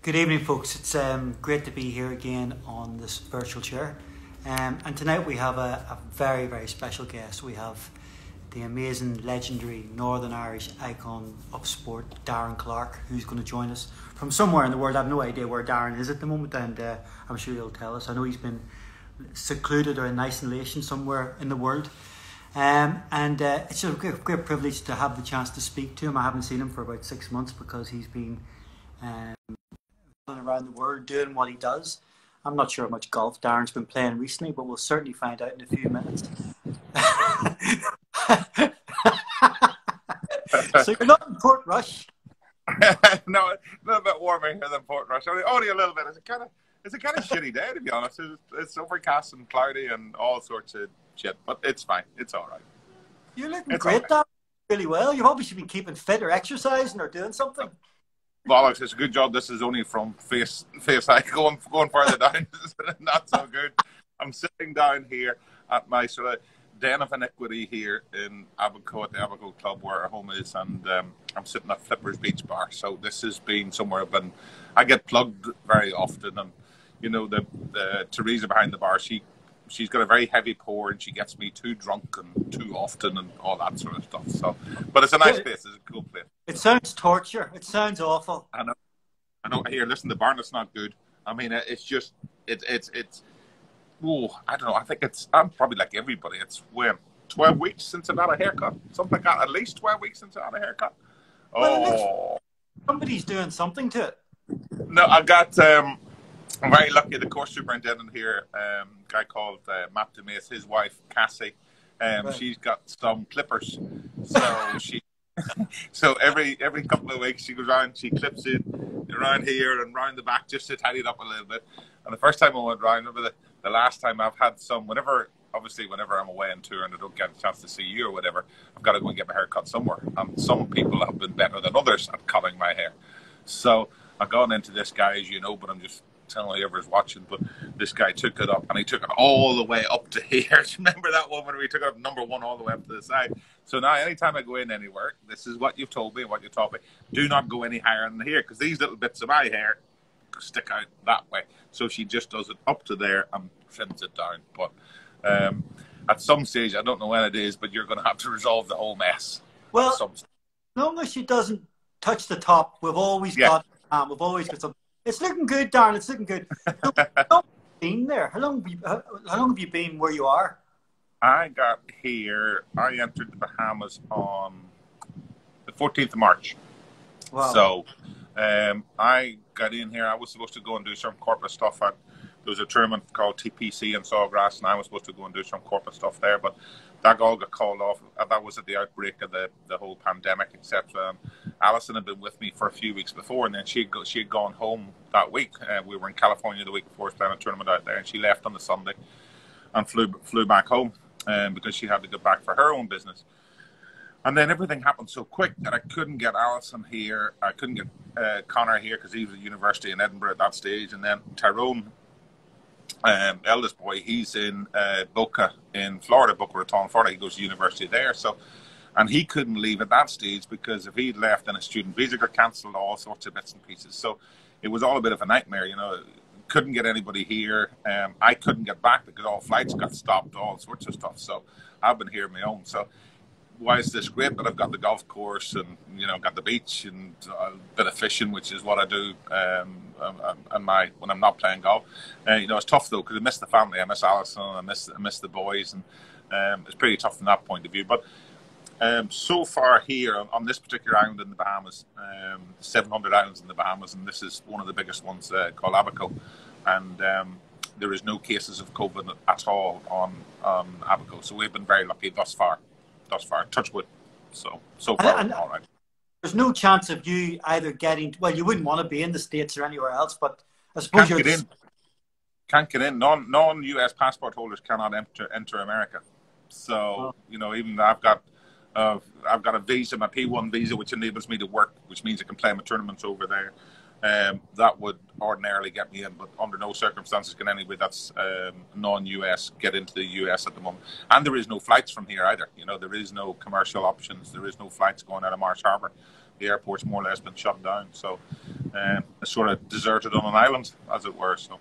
Good evening, folks. It's great to be here again on this virtual chair. And tonight we have a very, very special guest. We have the amazing, legendary Northern Irish icon of sport, Darren Clarke, who's going to join us from somewhere in the world. I have no idea where Darren is at the moment, and I'm sure he'll tell us. I know he's been secluded or in isolation somewhere in the world. It's a great privilege to have the chance to speak to him. I haven't seen him for about 6 months because he's been around the world doing what he does. I'm not sure how much golf Darren's been playing recently, but we'll certainly find out in a few minutes. So you're not in Portrush? No, a little bit warmer here than Portrush. Only a little bit. It's a kind of shitty day, to be honest. It's overcast and cloudy and all sorts of shit, but it's fine. It's all right. You're looking great, Darren. Really well. You've obviously been keeping fit or exercising or doing something. Well, it's a good job. This is only from face height. Going further down is not so good. I'm sitting down here at my sort of den of iniquity here in Abaco at the Abaco Club where our home is, and I'm sitting at Flipper's Beach Bar. So this has been somewhere I get plugged very often, and you know the Teresa behind the bar, she's got a very heavy pour and she gets me too drunk and too often and all that sort of stuff. So, but it's a nice place. It's a cool place. It sounds torture. It sounds awful. I know. Here, listen, the Barnet's not good. I mean, it's just it's. Oh, I don't know. I think I'm probably like everybody. It's 12 weeks since I got a haircut, something like that. At least 12 weeks since I had a haircut. Well, somebody's doing something to it. No, I got. I'm very lucky. The course superintendent here, a guy called Matt DeMace, his wife Cassie, right. She's got some clippers. So so every couple of weeks she goes around, she clips it around here and around the back just to tidy it up a little bit. And the first time I went around, remember the last time I've had some, whenever I'm away on tour and I don't get a chance to see you or whatever, I've got to go and get my hair cut somewhere. And some people have been better than others at cutting my hair. So I've gone into this guy, as you know, but I'm just telling whoever's watching, but this guy took it up and he took it all the way up to here. Remember that one when we took it up number one all the way up to the side? So now anytime I go in anywhere, this is what you've told me and what you taught me, do not go any higher than here, because these little bits of my hair stick out that way. So she just does it up to there and trims it down. But at some stage, I don't know when it is, but you're going to have to resolve the whole mess. Well, as long as she doesn't touch the top, we've always got some. It's looking good, Darren. It's looking good. So, how long have you been there? How long have you been where you are? I got here. I entered the Bahamas on the 14th of March. Wow. So I got in here. I was supposed to go and do some corporate stuff. There was a tournament called TPC in Sawgrass, and I was supposed to go and do some corporate stuff there, but that all got called off. That was at the outbreak of the whole pandemic, etc. Alison had been with me for a few weeks before, and then she had gone home that week. We were in California the week before, playing a tournament out there, and she left on the Sunday and flew back home because she had to go back for her own business. And then everything happened so quick that I couldn't get Alison here. I couldn't get Connor here because he was at university in Edinburgh at that stage, and then Tyrone, eldest boy, he's in Boca in Florida, Boca Raton, Florida. He goes to university there. So, and he couldn't leave at that stage because if he'd left, then a student visa got cancelled, all sorts of bits and pieces. So it was all a bit of a nightmare, you know. Couldn't get anybody here. I couldn't get back because all flights got stopped, all sorts of stuff. So I've been here on my own. So why is this great? But I've got the golf course and, you know, got the beach and a bit of fishing, which is what I do when I'm not playing golf. You know, it's tough though because I miss the family. I miss Alison. I miss the boys, and it's pretty tough from that point of view. But so far here on this particular island in the Bahamas, 700 islands in the Bahamas, and this is one of the biggest ones called Abaco, and there is no cases of COVID at all on Abaco. So we've been very lucky thus far. Touch wood. So far, all right. There's no chance of you either getting. Well, you wouldn't want to be in the States or anywhere else, but I suppose can't get in. Non-US passport holders cannot enter America. So you know, even I've got a visa, my P1 visa, which enables me to work, which means I can play my tournaments over there. That would ordinarily get me in, but under no circumstances can anybody that's non-US get into the US at the moment. And there is no flights from here either. You know, there is no commercial options. There is no flights going out of Marsh Harbour. The airport's more or less been shut down. So sort of deserted on an island, as it were. So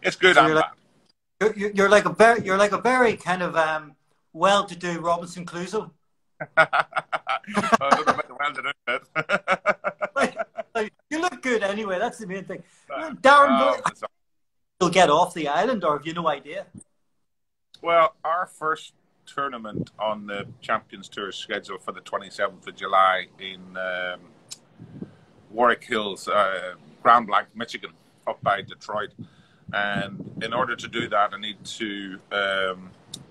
it's good So and bad. you're like a very kind of well-to-do Robinson Crusoe. I don't know about the well-to-do bit. Like, you look good anyway. That's the main thing. Darren, you'll get off the island, or have you no idea? Well, our first tournament on the Champions Tour is scheduled for the 27th of July in Warwick Hills, Grand Blanc, Michigan, up by Detroit. And in order to do that, I need to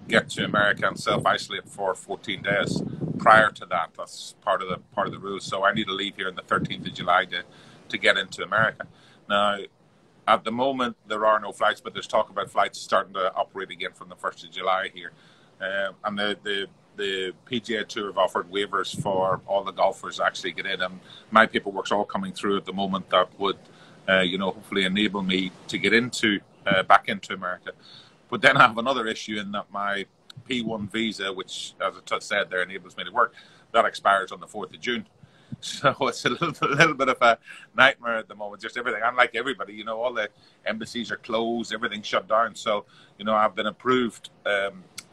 get to America and self-isolate for 14 days. Prior to that, that's part of the rules. So I need to leave here on the 13th of July to get into America. Now, at the moment, there are no flights, but there's talk about flights starting to operate again from the 1st of July here. And the PGA Tour have offered waivers for all the golfers to actually get in. And my paperwork's all coming through at the moment that would, hopefully enable me to get back into America. But then I have another issue in that my P1 visa, which, as I said, there enables me to work, that expires on the 4th of June. So it's a little bit of a nightmare at the moment. Just everything. Unlike everybody, all the embassies are closed, everything's shut down. So, I've been approved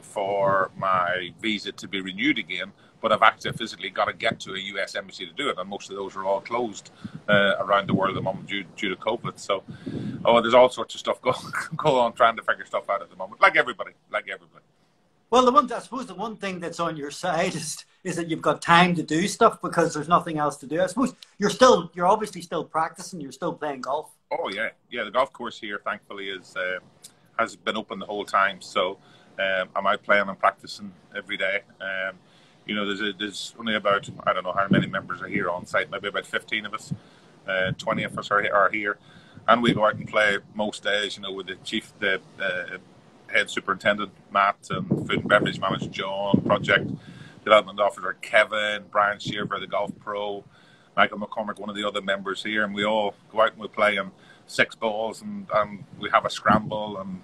for my visa to be renewed again, but I've actually physically got to get to a US embassy to do it, and most of those are all closed around the world at the moment due to COVID. So, there's all sorts of stuff going on, trying to figure stuff out at the moment, like everybody. Well, I suppose the one thing that's on your side is that you've got time to do stuff because there's nothing else to do. I suppose you're obviously still practicing. You're still playing golf. Oh yeah. The golf course here, thankfully, has been open the whole time. So I'm out playing and practicing every day. There's only about, I don't know how many members are here on site. Maybe about 15 of us. 20 of us are here, and we go out and play most days. With the head superintendent Matt and food and beverage manager John, project development officer Kevin, Brian Shearer, the golf pro, Michael McCormick, one of the other members here, and we all go out and we play in 6 balls and we have a scramble and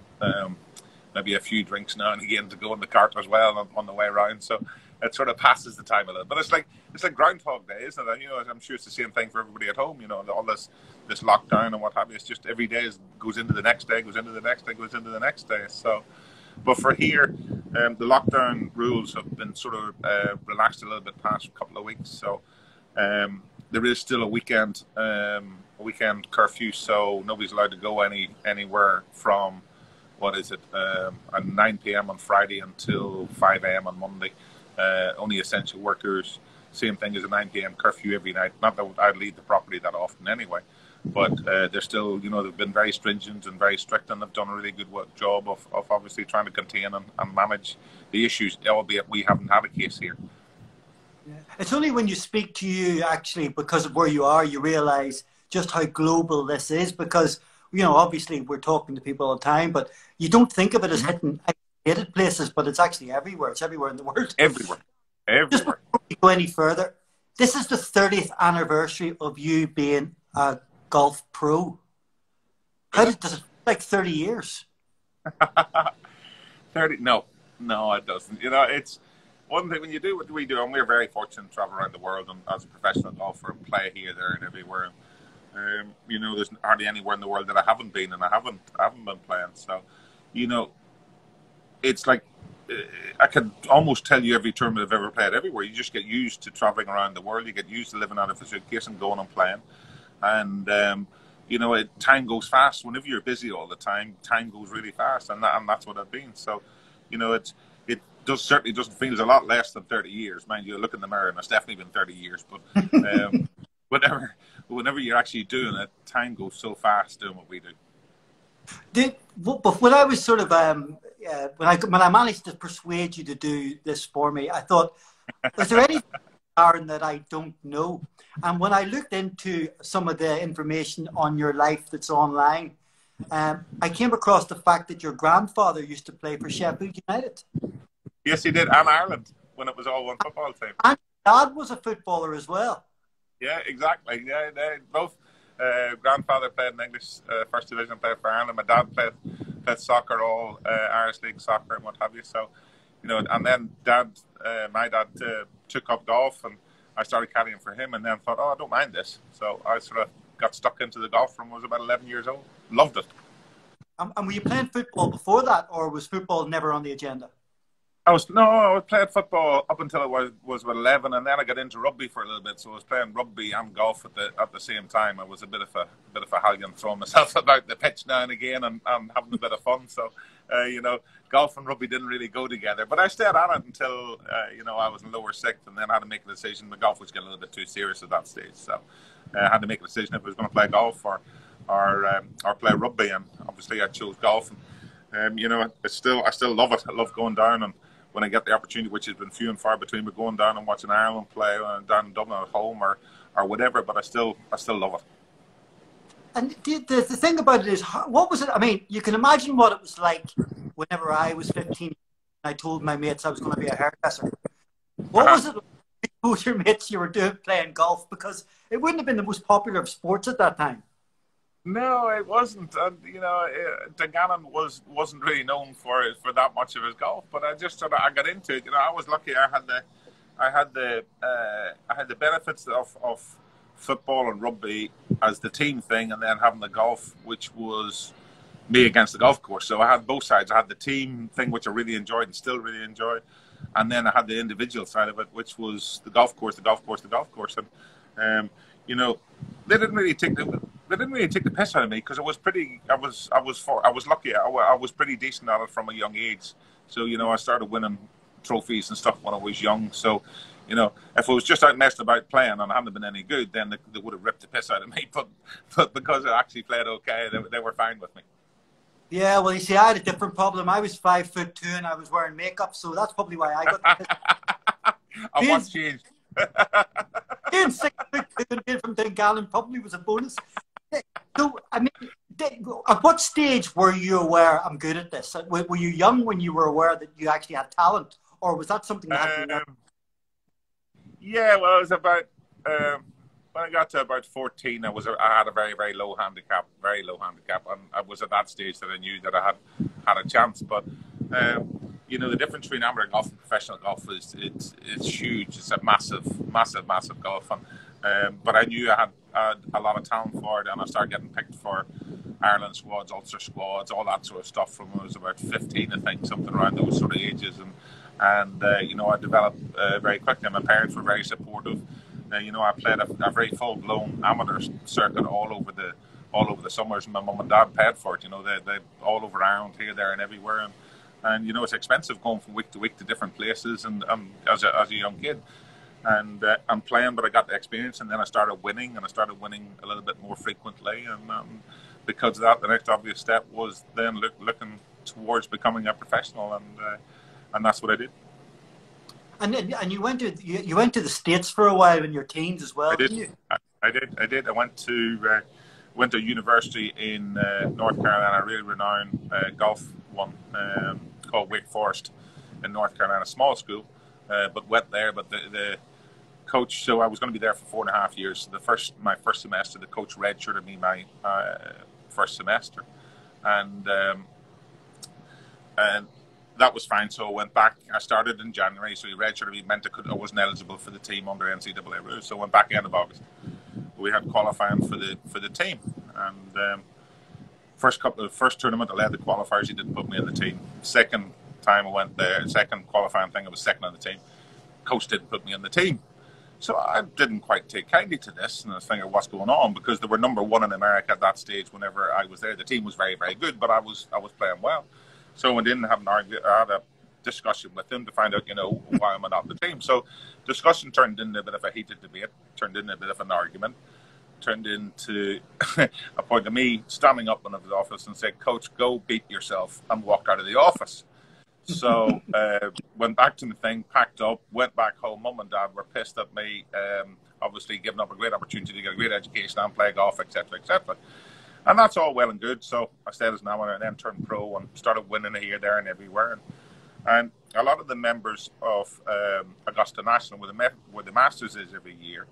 maybe a few drinks now and again to go in the cart as well on the way around. So it sort of passes the time a little. But it's like Groundhog Day, isn't it? I'm sure it's the same thing for everybody at home. All this lockdown and what have you. It's just every day goes into the next day, goes into the next day, goes into the next day. So, but for here, the lockdown rules have been sort of relaxed a little bit past a couple of weeks. So there is still a weekend curfew. So nobody's allowed to go anywhere from at 9 p.m. on Friday until 5 a.m. on Monday. Only essential workers. Same thing as a 9 p.m. curfew every night. Not that I'd leave the property that often anyway, but they're still, they've been very stringent and very strict, and they've done a really good job of obviously trying to contain and manage the issues, albeit we haven't had a case here. Yeah. It's only when you speak to you, actually, because of where you are, you realise just how global this is, because, obviously we're talking to people all the time, but you don't think of it as hitting isolated places, but it's actually everywhere. It's everywhere in the world. Everywhere. Just before we go any further, this is the 30th anniversary of you being a golf pro. Does it feel like 30 years? 30? No, it doesn't. It's one thing when you do what we do, and we're very fortunate to travel around the world and as a professional golfer and play here, there, and everywhere. There's hardly anywhere in the world that I haven't been, and I haven't been playing. So, it's like I could almost tell you every tournament I've ever played everywhere. You just get used to traveling around the world. You get used to living out of a suitcase and going and playing. And, time goes fast. Whenever you're busy all the time goes really fast. And that's what I've been. So, it certainly doesn't feel a lot less than 30 years. Mind you, look in the mirror and it's definitely been 30 years. But whenever you're actually doing it, time goes so fast doing what we do. But when I was sort of when I managed to persuade you to do this for me, I thought, is there anything, Darren, that I don't know? And when I looked into some of the information on your life that's online, I came across the fact that your grandfather used to play for Sheffield United. Yes, he did, and Ireland, when it was all one football team. And Dad was a footballer as well. Yeah, exactly. Yeah, they both. Grandfather played in English First Division, played for Ireland. My dad played soccer, all Irish League soccer and what have you. So, and then my dad took up golf, and I started caddying for him, and then thought, I don't mind this. So I sort of got stuck into the golf from I was about 11 years old. Loved it. And were you playing football before that, or was football never on the agenda? I was playing football up until I was 11, and then I got into rugby for a little bit. So I was playing rugby and golf at the same time. I was a bit of a hallion, throwing myself about the pitch now and again, and having a bit of fun. So golf and rugby didn't really go together. But I stayed at it until I was in lower sixth, and then I had to make a decision. The golf was getting a little bit too serious at that stage, so I had to make a decision if I was going to play golf or play rugby, and obviously I chose golf. And I still love it. I love going down, and when I get the opportunity, which has been few and far between, but going down and watching Ireland play down in Dublin at home or whatever, but I still love it. And the thing about it is, what was it? I mean, you can imagine what it was like whenever I was 15 and I told my mates I was going to be a hairdresser. What was it like to told your mates you were playing golf? Because it wouldn't have been the most popular of sports at that time. No, it wasn't. And Dungannon wasn't really known for that much of his golf, but I just I got into it. I was lucky. I had the benefits of football and rugby as the team thing, and then having the golf, which was me against the golf course. So I had both sides. I had the team thing, which I really enjoyed and still really enjoy, and then I had the individual side of it, which was the golf course. And they didn't really take the piss out of me, because I was lucky. I was pretty decent at it from a young age. So I started winning trophies and stuff when I was young. So if I was just out messing about playing and I hadn't been any good, then they would have ripped the piss out of me. But because I actually played okay, they were fine with me. Yeah, well, you see, I had a different problem. I was 5'2" and I was wearing makeup, so that's probably why I got the piss. And what changed? Being 6'2" and being from Dungannon probably was a bonus. So, I mean, at what stage were you aware I'm good at this? Were you young when you were aware that you actually had talent, or was that something that had to learn? Yeah, well, it was about when I got to about 14. I had a very, very low handicap, and I was at that stage that I knew that I had a chance. But the difference between amateur golf and professional golf is it's huge. It's a massive golf, but I knew I had a lot of talent for it, and I started getting picked for Ireland squads, Ulster squads, all that sort of stuff from when I was about 15, I think, something around those sort of ages. And I developed very quickly, and my parents were very supportive. I played a very full-blown amateur circuit all over the summers, and my mum and dad paid for it. They all over Ireland, here, there, and everywhere. And it's expensive going from week to week to different places, and as a young kid. And I'm playing, but I got the experience, and then I started winning, a little bit more frequently. And because of that, the next obvious step was then looking towards becoming a professional, and that's what I did. And you went to the States for a while in your teens as well, didn't you? I did. I went to university in North Carolina, a really renowned golf one called Wake Forest in North Carolina, small school, but went there. But the coach, so I was going to be there for 4.5 years. My first semester, the coach redshirted me my first semester, and that was fine. So I went back. I started in January, so he redshirted me, meant I wasn't eligible for the team under NCAA rules. So I went back end of August. We had qualifying for the team, and first tournament I led the qualifiers. He didn't put me in the team. Second time I went there, second qualifying thing, I was second on the team. Coach didn't put me in the team. So I didn't quite take kindly to this, and I was thinking, what's going on? Because they were number one in America at that stage. Whenever I was there, the team was very, very good, but I was playing well. So I didn't have an argument. I had a discussion with him to find out, why am I not on the team? So discussion turned into a bit of a heated debate, turned into a bit of an argument, turned into a point of me standing up in his office and said, "Coach, go beat yourself," and walked out of the office. So went back to the thing, packed up, went back home. Mum and Dad were pissed at me, obviously giving up a great opportunity to get a great education and play golf, etc., etc. And that's all well and good. So I stayed as an amateur and then turned pro and started winning here, there, and everywhere. And a lot of the members of Augusta National, where the Masters is every year,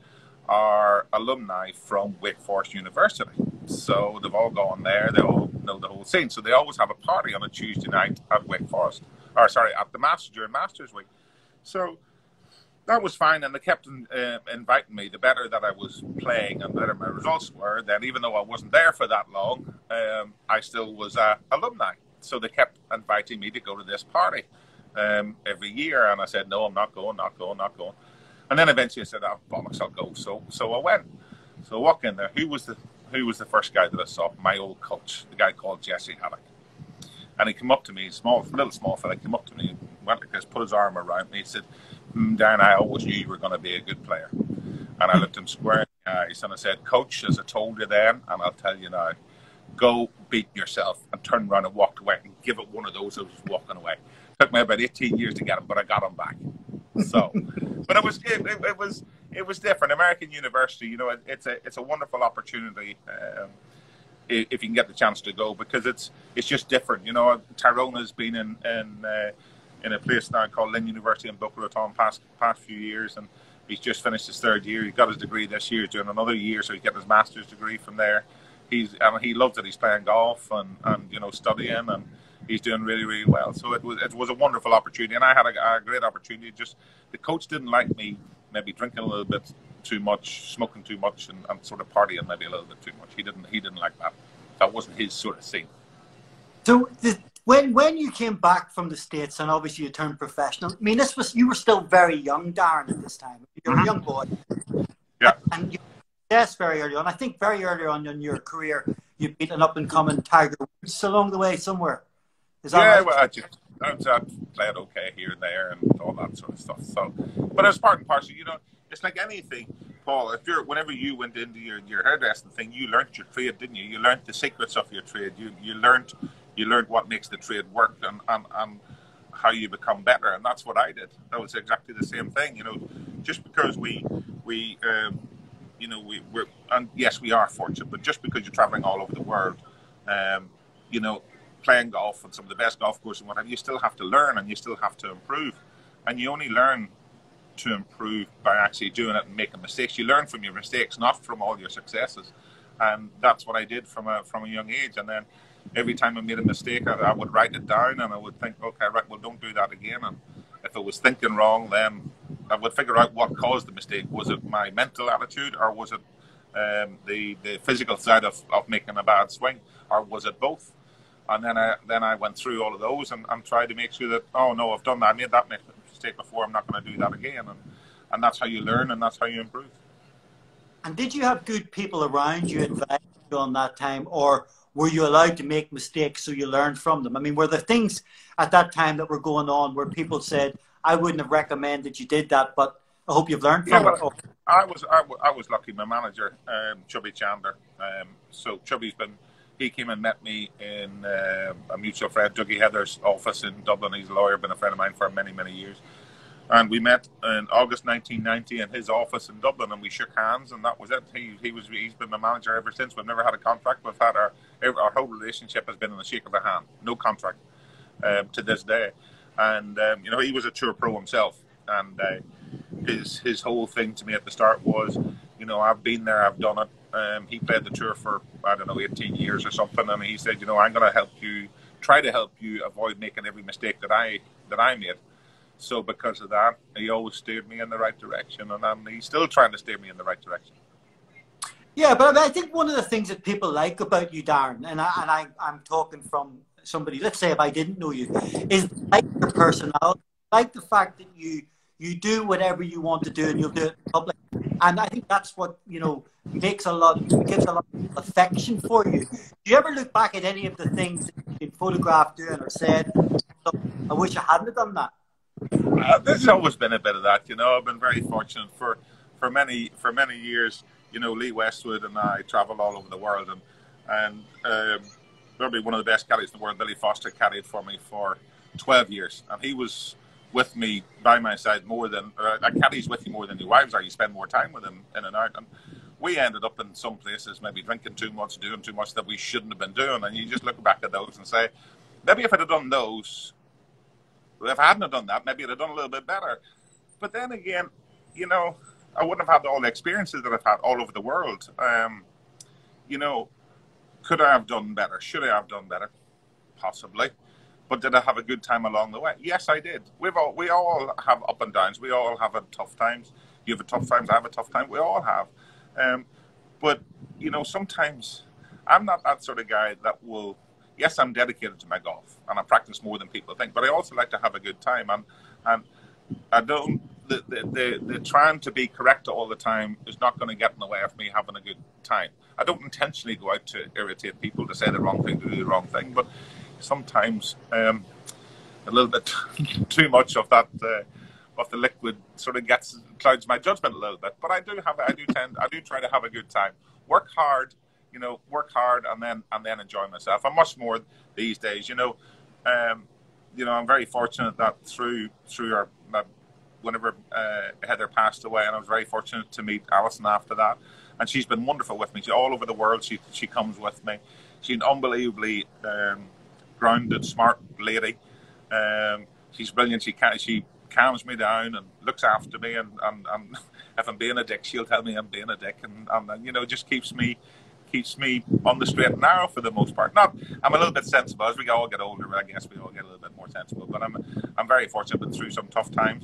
are alumni from Wake Forest University. So they've all gone there. They all know the whole scene. So they always have a party on a Tuesday night at Wake Forest. At the Masters during Masters week. So that was fine, and they kept inviting me. The better that I was playing and better my results were, then even though I wasn't there for that long, I still was alumni. So they kept inviting me to go to this party every year, and I said, no, I'm not going. And then eventually I said, oh, bollocks, I'll go. So I went. So I walk in there. Who was the first guy that I saw? My old coach, the guy called Jesse Haddock. And he came up to me, little small fella, came up to me, went like this, put his arm around me. He said, Darren, I always knew you were going to be a good player. And I looked him square in the eyes and I said, Coach, as I told you then, and I'll tell you now, go beat yourself, and turned around and walked away and give it one of those who was walking away. It took me about 18 years to get him, but I got him back. So, but it was different. American University, you know, it's a wonderful opportunity if you can get the chance to go, because it's just different. You know, Tyrone's been in a place now called Lynn University in Boca Raton past few years, and he's just finished his third year. He got his degree this year, doing another year, so he's getting his master's degree from there. He loves it. He's playing golf and you know, studying, and he's doing really, really well. So it was a wonderful opportunity, and I had a great opportunity. Just the coach didn't like me maybe drinking a little bit too much, smoking too much, and sort of partying maybe a little bit too much. He didn't like that. That wasn't his sort of thing. So when you came back from the States, and obviously you turned professional, I mean, you were still very young, Darren, at this time. You were a young boy. Yeah. And you success very early on. I think very early on in your career, you beat an up-and-coming Tiger Woods along the way somewhere. Is that right? Well, I played okay here and there and all that sort of stuff. So, but it's part and parcel. You know, it's like anything, Paul. Whenever you went into your hairdressing thing, you learned your trade, didn't you? You learned the secrets of your trade. You learned what makes the trade work and how you become better. And that's what I did. That was exactly the same thing. You know, just because we're, and yes, we are fortunate, but just because you're traveling all over the world, you know, playing golf on some of the best golf courses and whatever, you still have to learn and you still have to improve. And you only learn to improve by actually doing it and making mistakes. You learn from your mistakes, not from all your successes. And that's what I did from a young age. And then every time I made a mistake, I would write it down and I would think, okay, right, well, don't do that again. And if I was thinking wrong, then I would figure out what caused the mistake. Was it my mental attitude, or was it the physical side of making a bad swing, or was it both? And then I went through all of those and tried to make sure that, oh no, I've done that, I made that mistake before, I'm not going to do that again. And that's how you learn and that's how you improve. And did you have good people around you advising you on that time, or were you allowed to make mistakes so you learned from them? I mean, were there things at that time that were going on where people said, I wouldn't have recommended you did that, but I hope you've learned from it? I was lucky. My manager, Chubby Chandler, so he came and met me in a mutual friend, Dougie Heather's office in Dublin. He's a lawyer, been a friend of mine for many, many years. And we met in August 1990 in his office in Dublin, and we shook hands, and that was it. He's been my manager ever since. We've never had a contract. We've had our whole relationship has been in the shake of the hand, no contract to this day. And you know, he was a tour pro himself, and his whole thing to me at the start was, you know, I've been there, I've done it. He played the tour for, I don't know, 18 years or something, and he said, you know, I'm going to try to help you avoid making every mistake that I made. So because of that, he always steered me in the right direction, and he's still trying to steer me in the right direction. Yeah, but I think one of the things that people like about you, Darren, and I'm talking from somebody, let's say if I didn't know you, is like your personality, like the fact that you do whatever you want to do and you'll do it in public. And I think that's what, you know, gives a lot of affection for you. Do you ever look back at any of the things that you've been photographed doing or said, I wish I hadn't done that? There's always been a bit of that, you know. I've been very fortunate for many years. You know, Lee Westwood and I travel all over the world, and probably one of the best caddies in the world, Billy Foster, caddied for me for 12 years, and he was with me by my side more than caddies with you more than your wives are. You spend more time with them in and out, and we ended up in some places maybe drinking too much, doing too much that we shouldn't have been doing, and you just look back at those and say, maybe if I'd have done those, if I hadn't have done that, maybe I'd have done a little bit better. But then again, you know, I wouldn't have had all the experiences that I've had all over the world. You know, could I have done better? Should I have done better? Possibly. But did I have a good time along the way? Yes, I did. We all have up and downs. We all have tough times. You have a tough times. I have a tough time. We all have. But sometimes I'm not that sort of guy that will. Yes, I'm dedicated to my golf, and I practice more than people think. But I also like to have a good time, and I don't. The trying to be correct all the time is not going to get in the way of me having a good time. I don't intentionally go out to irritate people, to say the wrong thing, to do the wrong thing, but sometimes a little bit too much of that of the liquid sort of clouds my judgment a little bit. But I do try to have a good time. Work hard, and then enjoy myself. I'm much more these days, I'm very fortunate that through our whenever Heather passed away, and I was very fortunate to meet Alison after that, and she's been wonderful with me. She's all over the world. She comes with me. She's an unbelievably grounded, smart lady. She's brilliant. She calms me down and looks after me, and if I'm being a dick, she'll tell me I'm being a dick, and just keeps me on the straight and narrow for the most part. I'm a little bit sensible as we all get older. I guess we all get a little bit more sensible. But I'm very fortunate. Been through some tough times,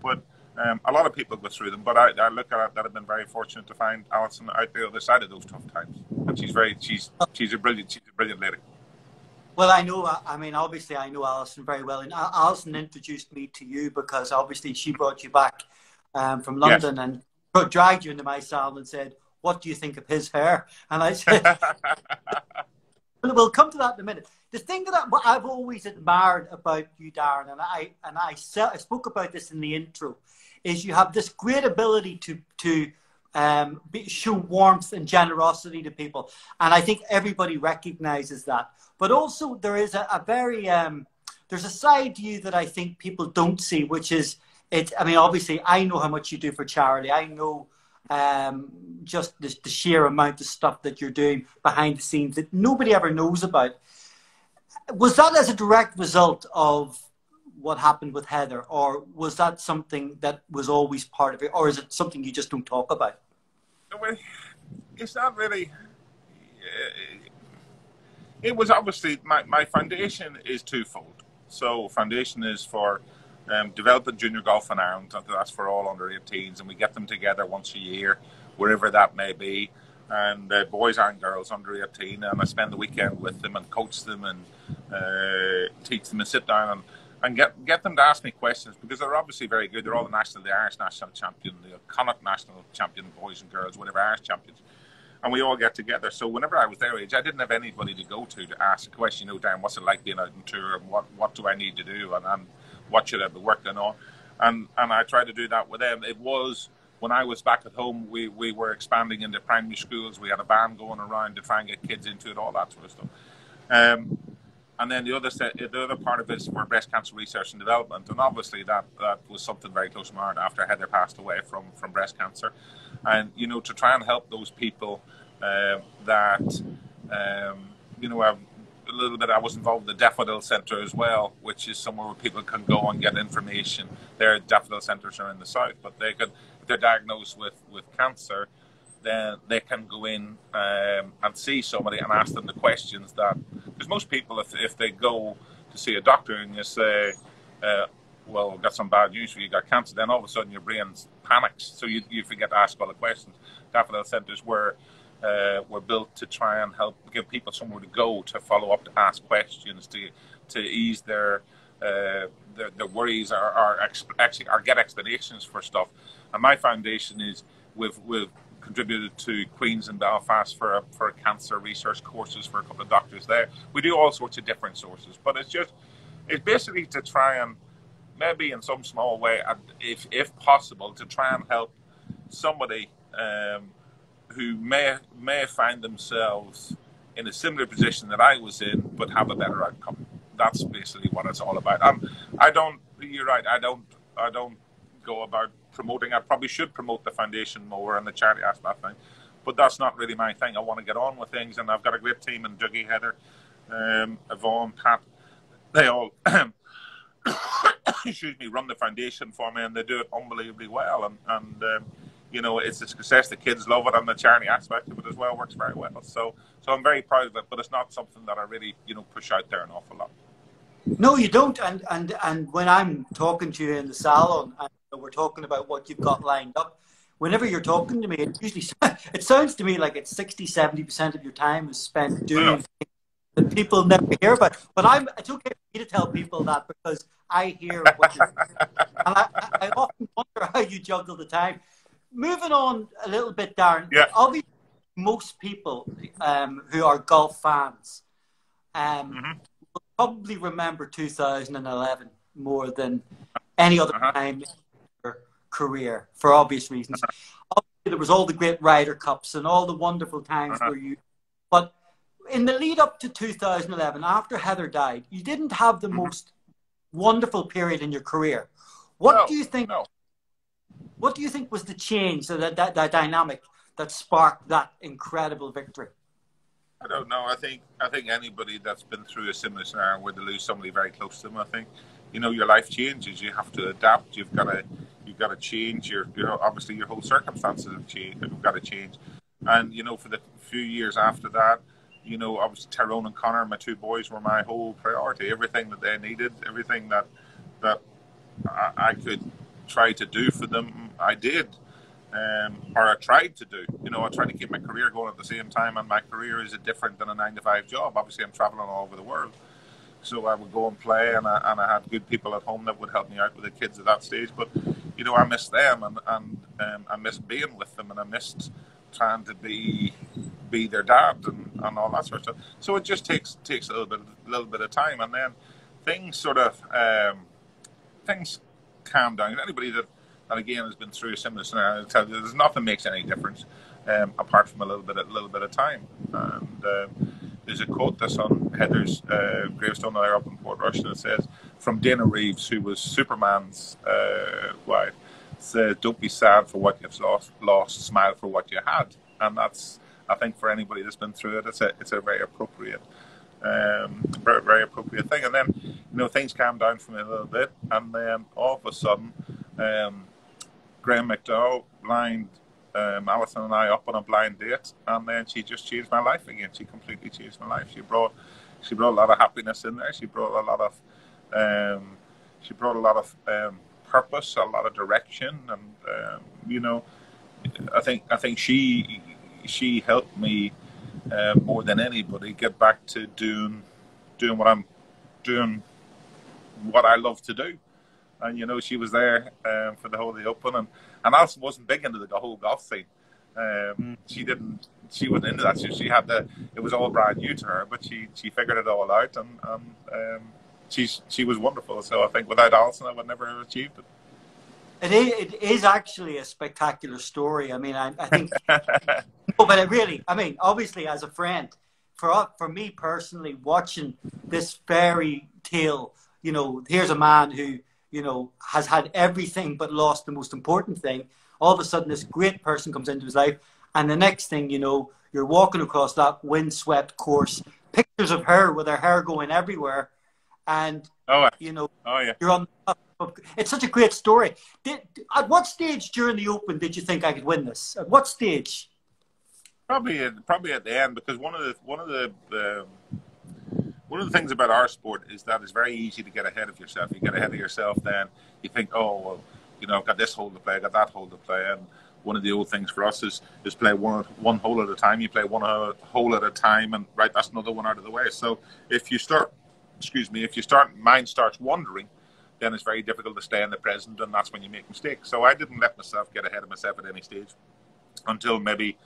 but a lot of people go through them. But I look at that. I've been very fortunate to find Alison out the other side of those tough times, and she's a brilliant lady. Well, I know. I mean, obviously, I know Alison very well, and Alison introduced me to you because obviously she brought you back from London, yes, and dragged you into my salon and said, "What do you think of his hair?" And I said, "We'll come to that in a minute." The thing that I've always admired about you, Darren, and I spoke about this in the intro, is you have this great ability to show warmth and generosity to people, and I think everybody recognizes that. But also, there is a very there's a side to you that I think people don't see, which is it. I mean, obviously, I know how much you do for charity. I know just the sheer amount of stuff that you're doing behind the scenes that nobody ever knows about. Was that as a direct result of what happened with Heather, or was that something that was always part of it, or is it something you just don't talk about? Well, it's not really. It was obviously my foundation is twofold. So foundation is for developing junior golf in Ireland. That's for all under 18s, and we get them together once a year, wherever that may be. And boys and girls under 18, and I spend the weekend with them and coach them and teach them and sit down and get them to ask me questions, because they're obviously very good. They're all the Irish national champion, the Connacht national champion, boys and girls, whatever, Irish champions. And we all get together. So whenever I was their age, I didn't have anybody to go to ask a question. Darren, what's it like being out on tour? And what do I need to do? And what should I be working on? And I tried to do that with them. It was when I was back at home, we were expanding into primary schools. We had a band going around to try and get kids into it, all that sort of stuff. And then the other part of it is for breast cancer research and development. And obviously that was something very close to my heart after Heather passed away from breast cancer. And, to try and help those people that, a little bit, I was involved in the Daffodil Centre as well, which is somewhere where people can go and get information. Their Daffodil Centres are in the south, but they could, if they're diagnosed with cancer, then they can go in and see somebody and ask them the questions that, because most people, if they go to see a doctor and you say, well, I've got some bad news for you, got cancer, then all of a sudden your brain panics, so you forget to ask all the questions. Daffodil Centres were built to try and help give people somewhere to go to follow up, to ask questions, to ease their worries or get explanations for stuff. And my foundation is we've contributed to Queen's in Belfast for cancer research courses for a couple of doctors there. We do all sorts of different sources, but it's basically to try and maybe in some small way, if possible, to try and help somebody who may find themselves in a similar position that I was in, but have a better outcome. That's basically what it's all about. You're right. I don't go about promoting. I probably should promote the foundation more and the charity aspect thing, but that's not really my thing. I want to get on with things, and I've got a great team in Dougie, Heather, Yvonne, Pat. They all run the foundation for me, and they do it unbelievably well. And it's a success. The kids love it, and the charity aspect of it as well works very well. So I'm very proud of it, but it's not something that I really push out there an awful lot. No, you don't. And when I'm talking to you in the salon and we're talking about what you've got lined up, whenever you're talking to me, it usually it sounds to me like it's 60-70% of your time is spent I know. doing that people never hear about. But it's okay for me to tell people that because I hear what you're. And I often wonder how you juggle the time. Moving on a little bit, Darren. Yeah. Obviously, most people who are golf fans Hmm. will probably remember 2011 more than any other Uh-huh. time in your career for obvious reasons. Obviously, there was all the great Ryder Cups and all the wonderful times Uh-huh. where you. But in the lead up to 2011, after Heather died, you didn't have the Hmm. most wonderful period in your career. What do No, you think? no. What do you think was the change, so that dynamic that sparked that incredible victory? I don't know. I think anybody that's been through a similar scenario where they lose somebody very close to them, I think, your life changes. You have to adapt. You've got to change your obviously your whole circumstances have changed. You've got to change. And for the few years after that, obviously Tyrone and Connor, my two boys, were my whole priority. Everything that they needed, everything that I could try to do for them, I did. Or I tried to do. I tried to keep my career going at the same time, and my career is different than a 9 to 5 job. Obviously, I'm traveling all over the world, so I would go and play, and I had good people at home that would help me out with the kids at that stage. But I missed them, and I missed being with them, and I missed trying to be their dad and all that sort of stuff. So it just takes a little bit of time, and then things sort of things calm down. Anybody that again has been through a similar scenario, tell you there's nothing makes any difference apart from a little bit of time. And there's a quote that's on Heather's gravestone there up in Port Russian that says, from Dana Reeves, who was Superman's wife, says, "Don't be sad for what you've lost. Smile for what you had." And that's, I think, for anybody that's been through it, it's a very appropriate. Very, very appropriate thing. And then, things calm down for me a little bit, and then all of a sudden, Graham McDowell lined Alison and I up on a blind date, and then she just changed my life again. She completely changed my life. She brought a lot of happiness in there. She brought a lot of purpose, a lot of direction, and I think she helped me more than anybody get back to doing what I'm doing, what I love to do. And she was there for the whole of the Open, and Alison wasn't big into the whole golf thing. She wasn't into that. She had it was all brand new to her, but she figured it all out, and she was wonderful. So I think without Alison, I would never have achieved it. It is actually a spectacular story. I mean, I think, no, but I mean, obviously, as a friend, for me personally, watching this fairy tale, here's a man who, has had everything but lost the most important thing. All of a sudden, this great person comes into his life, and the next thing you're walking across that windswept course, pictures of her with her hair going everywhere, and Oh, oh yeah. you're on. It's such a great story. At what stage during the Open did you think I could win this? At what stage? Probably at the end, because one of the things about our sport is that it's very easy to get ahead of yourself. You get ahead of yourself, then you think, oh well, I've got this hole to play, I've got that hole to play, and one of the old things for us is play one hole at a time. You play one hole at a time, and right, that's another one out of the way. So if you start, mind starts wandering, then it's very difficult to stay in the present, and that's when you make mistakes. So I didn't let myself get ahead of myself at any stage until maybe,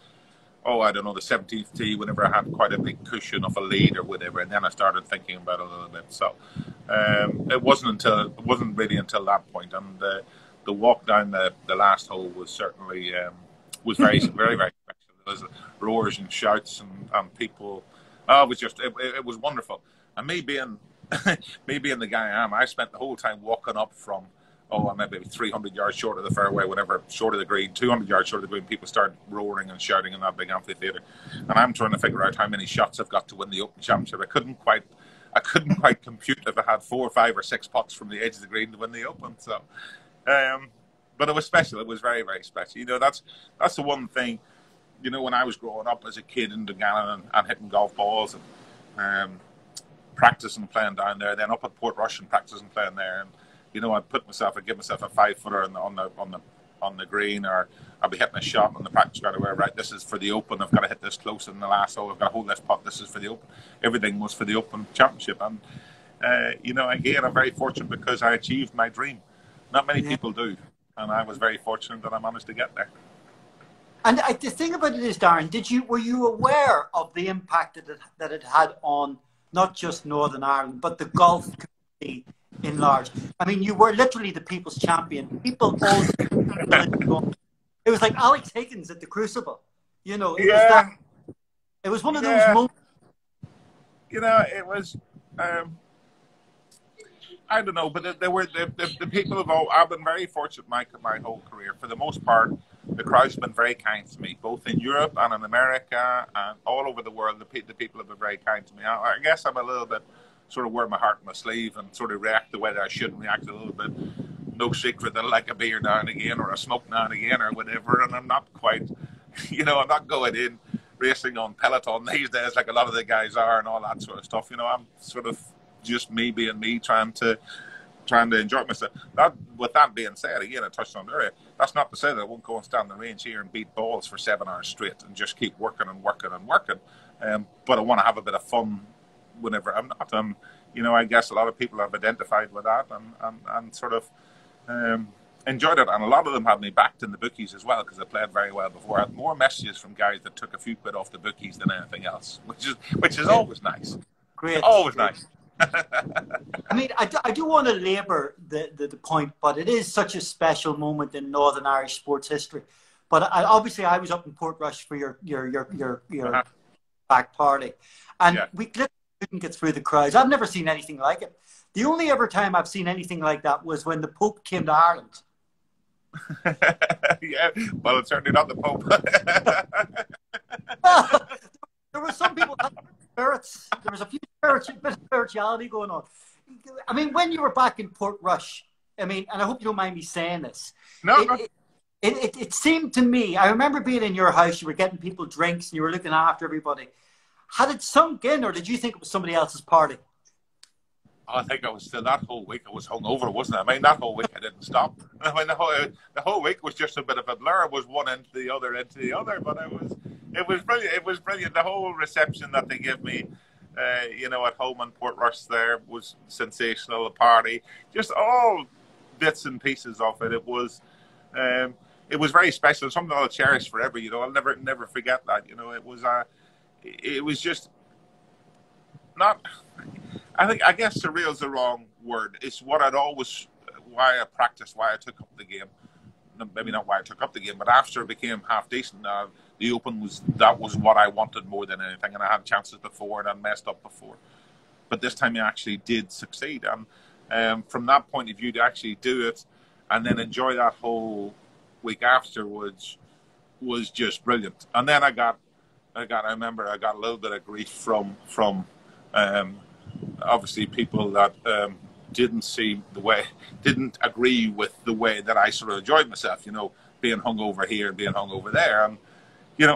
I don't know, the 17th tee, whenever I had quite a big cushion of a lead or whatever, and then I started thinking about it a little bit. So it wasn't really until that point, and the walk down the last hole was certainly was very very very special. There was roars and shouts and people. It was just it was wonderful, and me being the guy I am, I spent the whole time walking up from, I'm maybe 300 yards short of the fairway, whenever short of the green, 200 yards short of the green, people start roaring and shouting in that big amphitheatre. And I'm trying to figure out how many shots I've got to win the Open Championship. I couldn't quite compute if I had 4 or 5 or 6 putts from the edge of the green to win the Open. So, but it was special. It was very, very special. That's the one thing, when I was growing up as a kid in Dungannon and hitting golf balls, and practicing playing down there, then up at Portrush and practicing playing there, and I'd give myself a 5-footer on the green, or I'd be hitting a shot on the practice ground where, right, this is for the Open, I've got to hit this close in the last hole, I've got to hold this putt, this is for the Open. Everything was for the Open Championship, and again, I'm very fortunate because I achieved my dream. Not many people do, and I was very fortunate that I managed to get there. And the thing about it is, Darren, were you aware of the impact that it had on not just Northern Ireland, but the golf community in large? I mean, you were literally the people's champion. People always, it was like Alex Higgins at the Crucible. It was one of those moments. It was. I don't know, but there were the people of all. I've been very fortunate my whole career. For the most part, the crowd's been very kind to me, both in Europe and in America and all over the world. The people have been very kind to me. I guess I'm a little bit sort of wear my heart on my sleeve and sort of react the way that I shouldn't react a little bit. No secret that I like a beer now and again, or a smoke now and again, or whatever. And I'm not quite, I'm not going in racing on Peloton these days like a lot of the guys are and all that sort of stuff. I'm sort of just me being me, trying to enjoy myself. With that being said, again, I touched on it earlier, that's not to say that I won't go and stand on the range here and beat balls for 7 hours straight and just keep working and working and working. But I want to have a bit of fun whenever I'm not. I guess a lot of people have identified with that and sort of enjoyed it. And a lot of them had me backed in the bookies as well because I played very well before. I had more messages from guys that took a few quid off the bookies than anything else, which is always nice. Great. Always nice. I mean, I do want to labour the point, but it is such a special moment in Northern Irish sports history. But obviously, I was up in Portrush for your back party, and we literally couldn't get through the crowds. I've never seen anything like it. The only ever time I've seen anything like that was when the Pope came to Ireland. Yeah, well, it's certainly not the Pope. Well, there were some people that had spirits. There was a few bit of spirituality going on. I mean, when you were back in Portrush, I mean, and I hope you don't mind me saying this. No. It seemed to me, I remember being in your house, you were getting people drinks and you were looking after everybody. Had it sunk in, or did you think it was somebody else's party? I think I was still, that whole week I was hungover, wasn't I? I mean, that whole week I didn't stop. I mean, the whole week was just a bit of a blur. It was one into the other, but it was brilliant. It was brilliant. The whole reception that they gave me, at home in Portrush there was sensational. The party, just all bits and pieces of it. It was very special. Something I'll cherish forever. I'll never forget that. It was just not. I guess surreal is the wrong word. It's what I'd always, why I practiced, why I took up the game. Maybe not why I took up the game, but after it became half decent, the Open was what I wanted more than anything. And I had chances before and I messed up before. But this time I actually did succeed. And from that point of view, to actually do it and then enjoy that whole week afterwards was just brilliant. And then I remember I got a little bit of grief from obviously people that didn't agree with the way that I sort of enjoyed myself, being hungover here and being hungover there. And,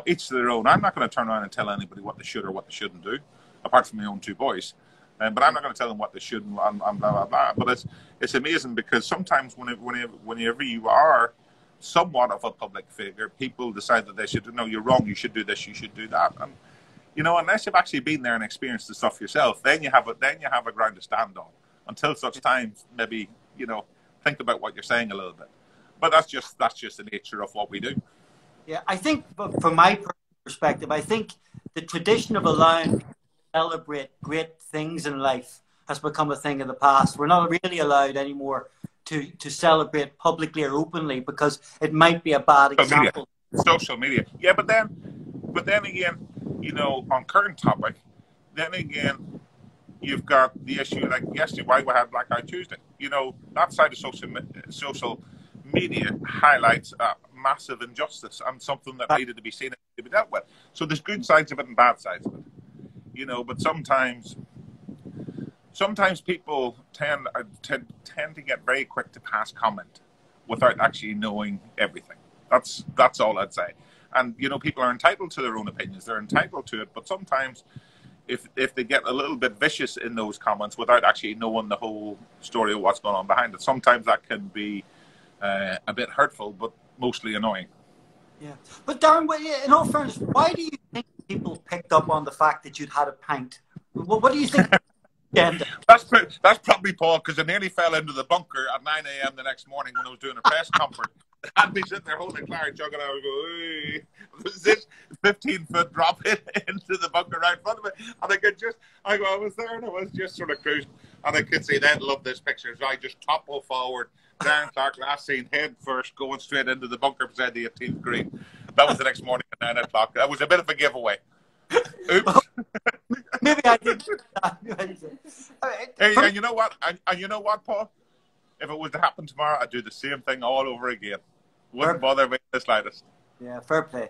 each to their own. I'm not going to turn around and tell anybody what they should or what they shouldn't do, apart from my own 2 boys. But I'm not going to tell them what they should and blah, blah, blah. But it's amazing because sometimes whenever you are somewhat of a public figure, people decide that they should, no, you're wrong, you should do this, you should do that. And, unless you've actually been there and experienced the stuff yourself, then you have a ground to stand on. Until such times, maybe, think about what you're saying a little bit. But that's just the nature of what we do. Yeah, I think from my perspective, I think the tradition of allowing people to celebrate great things in life has become a thing of the past. We're not really allowed anymore to celebrate publicly or openly because it might be a bad example. Social media. Yeah, but then again, on current topic, then again, you've got the issue like yesterday, why we had Blackout Tuesday. That side of social media highlights a massive injustice and something that needed to be seen and to be dealt with. So there's good sides of it and bad sides of it. But sometimes people tend to get very quick to pass comment without actually knowing everything. That's all I'd say. And, people are entitled to their own opinions. They're entitled to it. But sometimes, if they get a little bit vicious in those comments without actually knowing the whole story of what's going on behind it. Sometimes that can be a bit hurtful, but mostly annoying. Yeah. But Darren, in all fairness, why do you think people picked up on the fact that you'd had a pint? What do you think? That's probably Paul, because I nearly fell into the bunker at 9 a.m. the next morning when I was doing a press conference. I'd be sitting there holding a Clarke jug and I would go, hey. There's this 15-foot drop into the bunker right in front of me. And I was there and I was just sort of cruising. And I could see they'd love this picture. So I just topple forward, Darren Clarke, last seen head first, going straight into the bunker beside the 18th green. That was the next morning at 9 o'clock. That was a bit of a giveaway. Oops. Maybe I did. Hey, and you know what? And you know what, Paul? If it was to happen tomorrow, I'd do the same thing all over again. Wouldn't bother me the slightest. Yeah, fair play.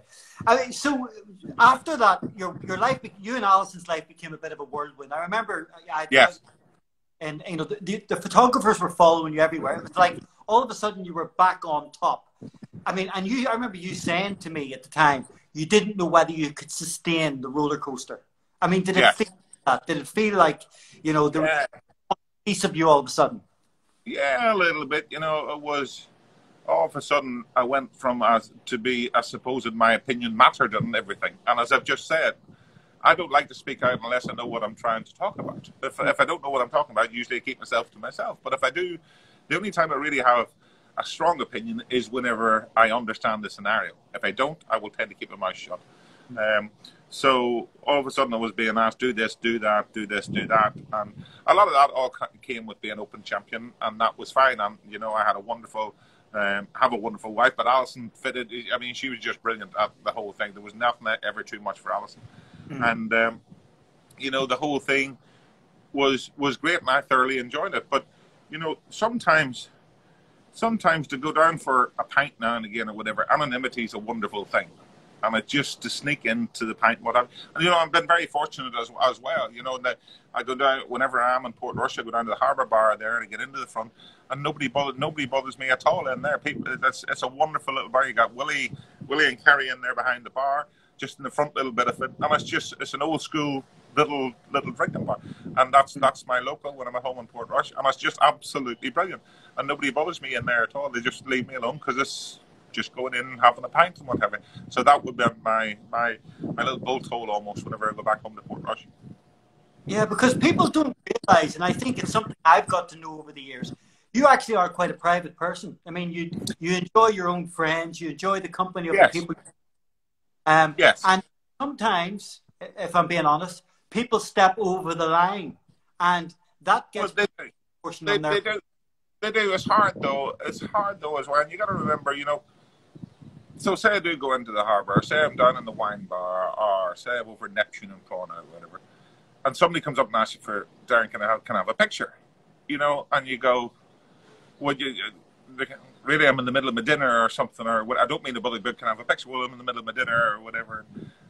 So after that, your life, you and Alison's life became a bit of a whirlwind. I remember. Yes. And you know the photographers were following you everywhere. It was like all of a sudden you were back on top. I mean, and I remember you saying to me at the time you didn't know whether you could sustain the roller coaster. I mean, did it feel that? Did it feel like there was a piece of you all of a sudden? Yeah, a little bit. It was all of a sudden I went from to be, I suppose, my opinion mattered and everything. And as I've just said, I don't like to speak out unless I know what I'm trying to talk about. If I don't know what I'm talking about, usually I keep myself to myself. But if I do, the only time I really have a strong opinion is whenever I understand the scenario. If I don't, I will tend to keep my mouth shut. So all of a sudden I was being asked, do this, do that, do this, do that. And a lot of that all came with being Open champion, and that was fine. And, I had a wonderful wife, but Alison fitted. I mean, she was just brilliant at the whole thing. There was nothing ever too much for Alison. And, the whole thing was great, and I thoroughly enjoyed it. But, sometimes to go down for a pint now and again or whatever, anonymity is a wonderful thing. And it's just to sneak into the pint. And I've been very fortunate as well. That I go down whenever I am in Port Russia, I go down to the harbour bar there and I get into the front, and nobody bothers me at all in there. It's a wonderful little bar. You got Willie and Kerry in there behind the bar, just in the front little bit of it, and it's an old school little drinking bar, and that's my local when I'm at home in Port Russia, and it's just absolutely brilliant. And nobody bothers me in there at all. They just leave me alone because it's just going in and having a pint and what have you. So that would be my little bolt hole almost whenever I go back home to Port Russia. Yeah, because people don't realise, and I think it's something I've got to know over the years, you actually are quite a private person. I mean, you enjoy your own friends, you enjoy the company of the people. Yes. And sometimes, if I'm being honest, people step over the line, and that gets they do. It's hard though. It's hard though as well. And you got to remember, So say I do go into the harbour, or say I'm down in the wine bar, or say I'm over Neptune and Clona or whatever, and somebody comes up and asks you for, Darren, can I have a picture? And you go, really, I'm in the middle of my dinner or something, or what? I don't mean to bully, but can I have a picture? Well, I'm in the middle of my dinner or whatever,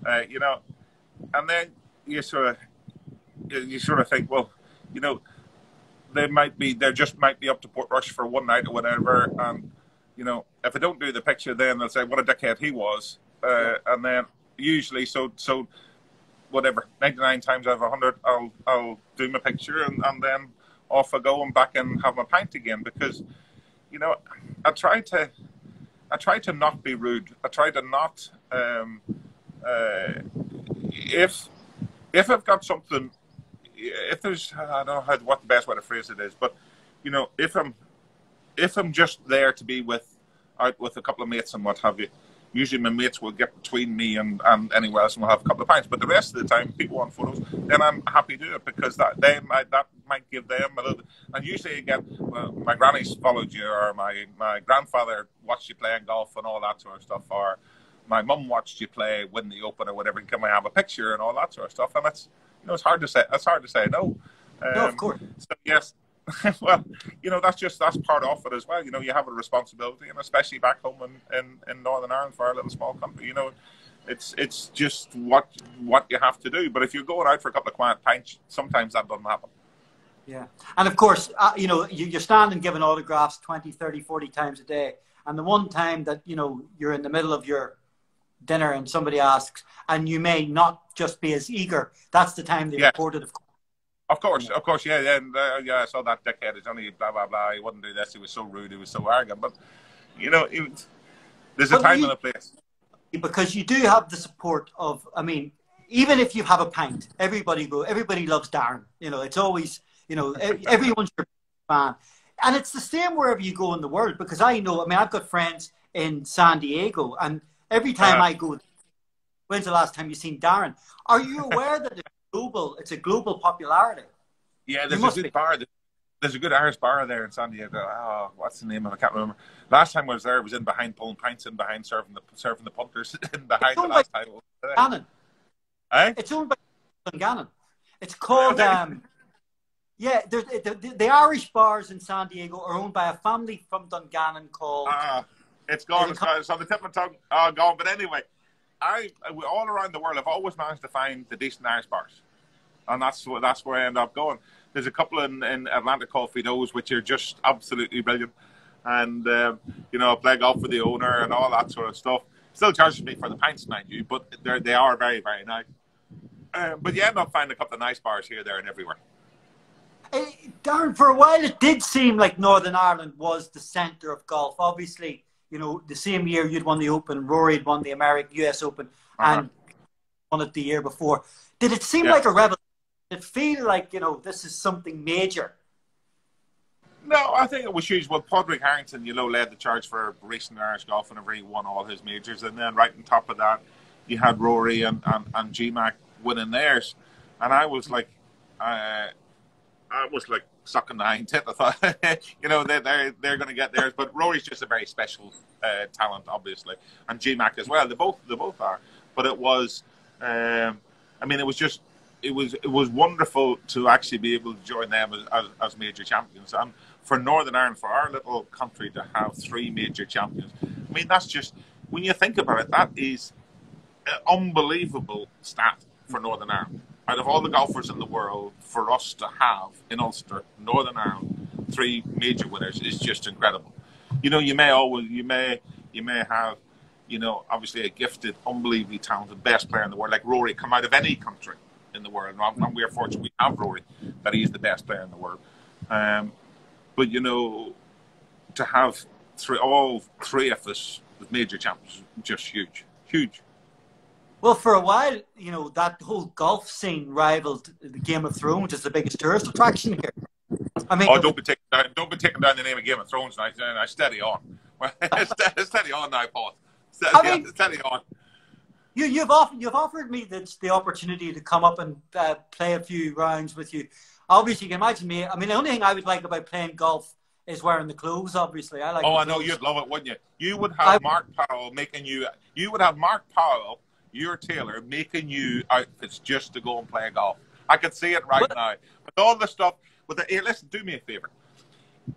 and then you sort of think, well, they just might be up to Port Rush for one night or whatever, and if I don't do the picture, then they'll say what a dickhead he was, and then usually so whatever 99 times out of 100 I'll do my picture and then off I go and back and have my pint again, because I try to not be rude. I try to not if I've got something, if there's, I don't know what the best way to phrase it is, but if I'm just there to be out with a couple of mates and what have you, usually my mates will get between me and anywhere else, and we'll have a couple of pints. But the rest of the time, people want photos, then I'm happy to do it, because that might give them a little bit. And usually you get, my granny's followed you, or my grandfather watched you playing golf and all that sort of stuff, or my mum watched you win the Open or whatever, and can we have a picture and all that sort of stuff. And it's hard to say no. No, of course. So yes. Well, that's part of it as well. You have a responsibility, and especially back home in Northern Ireland for our little small country, it's just what you have to do. But if you're going out for a couple of quiet pints, sometimes that doesn't happen. Yeah. And of course, you're standing giving autographs 20, 30, 40 times a day. And the one time that, you're in the middle of your dinner and somebody asks, and you may not just be as eager, that's the time they Yeah. report it, of course. Of course, yeah, yeah, and yeah. I saw that dickhead. It's only blah blah blah. He wouldn't do this. He was so rude. He was so arrogant. But you know, there's a But time and a place. because you do have the support of, I mean, even if you have a pint, everybody loves Darren. You know, it's always, you know, everyone's your fan. And it's the same wherever you go in the world, because I know, I mean, I've got friends in San Diego, and every time I go, when's the last time you've seen Darren? Are you aware that it's a global popularity? Yeah, there's a good bar. There's a good Irish bar there in San Diego. Oh, what's the name of it? I can't remember. Last time I was there, I was in behind pulling pints and behind serving the punters in behind the last time. Dungannon. Eh? It's owned by Dungannon. It's called, yeah, the Irish bars in San Diego are owned by a family from Dungannon called... It's gone. It's on the tip of my tongue. Gone. But anyway, all around the world, I've always managed to find the decent Irish bars. And that's where I end up going. There's a couple in Atlanta called Fido's, which are just absolutely brilliant. And, you know, I play golf with the owner and all that sort of stuff. Still charges me for the pints, mind you, but they are very, very nice. But you end up finding a couple of nice bars here, there, and everywhere. Darren, for a while it did seem like Northern Ireland was the centre of golf. Obviously, you know, the same year you'd won the Open, Rory had won the US Open, and won it the year before. Did it seem like a revolution? Did it feel like, you know, this is something major? No, I think it was huge. Well, Padraig Harrington, you know, led the charge for recent Irish golf whenever he won all his majors. And then right on top of that, you had Rory and G-Mac winning theirs. And I was like sucking the hind tit. I thought, you know, they're going to get theirs. But Rory's just a very special talent, obviously. And G-Mac as well. They both are. But it was, I mean, it was just, it was wonderful to actually be able to join them as major champions. And for Northern Ireland, for our little country to have 3 major champions, I mean, that's just, when you think about it, that is an unbelievable stat for Northern Ireland. Out of all the golfers in the world, for us to have in Ulster, Northern Ireland, 3 major winners is just incredible. You know, you may have, you know, obviously a gifted, unbelievably talented, best player in the world, like Rory, come out of any country in the world. And we are fortunate we have Rory, that he's the best player in the world. But, you know, to have all 3 of us as major champions, just huge. Huge. Well, for a while, you know, that whole golf scene rivaled the Game of Thrones, which is the biggest tourist attraction here. I mean, don't be taking down the name of Game of Thrones now. Steady on. Steady on now, Paul. Steady on. You've offered me the opportunity to come up and play a few rounds with you. Obviously, you can imagine me. I mean, the only thing I would like about playing golf is wearing the clothes. Obviously, I like. Oh, I know you'd love it, wouldn't you? You would have Mark Powell making you. You would have Mark Powell, your tailor, making you outfits just to go and play golf. I can see it right now. With all the stuff. Hey, listen, do me a favor.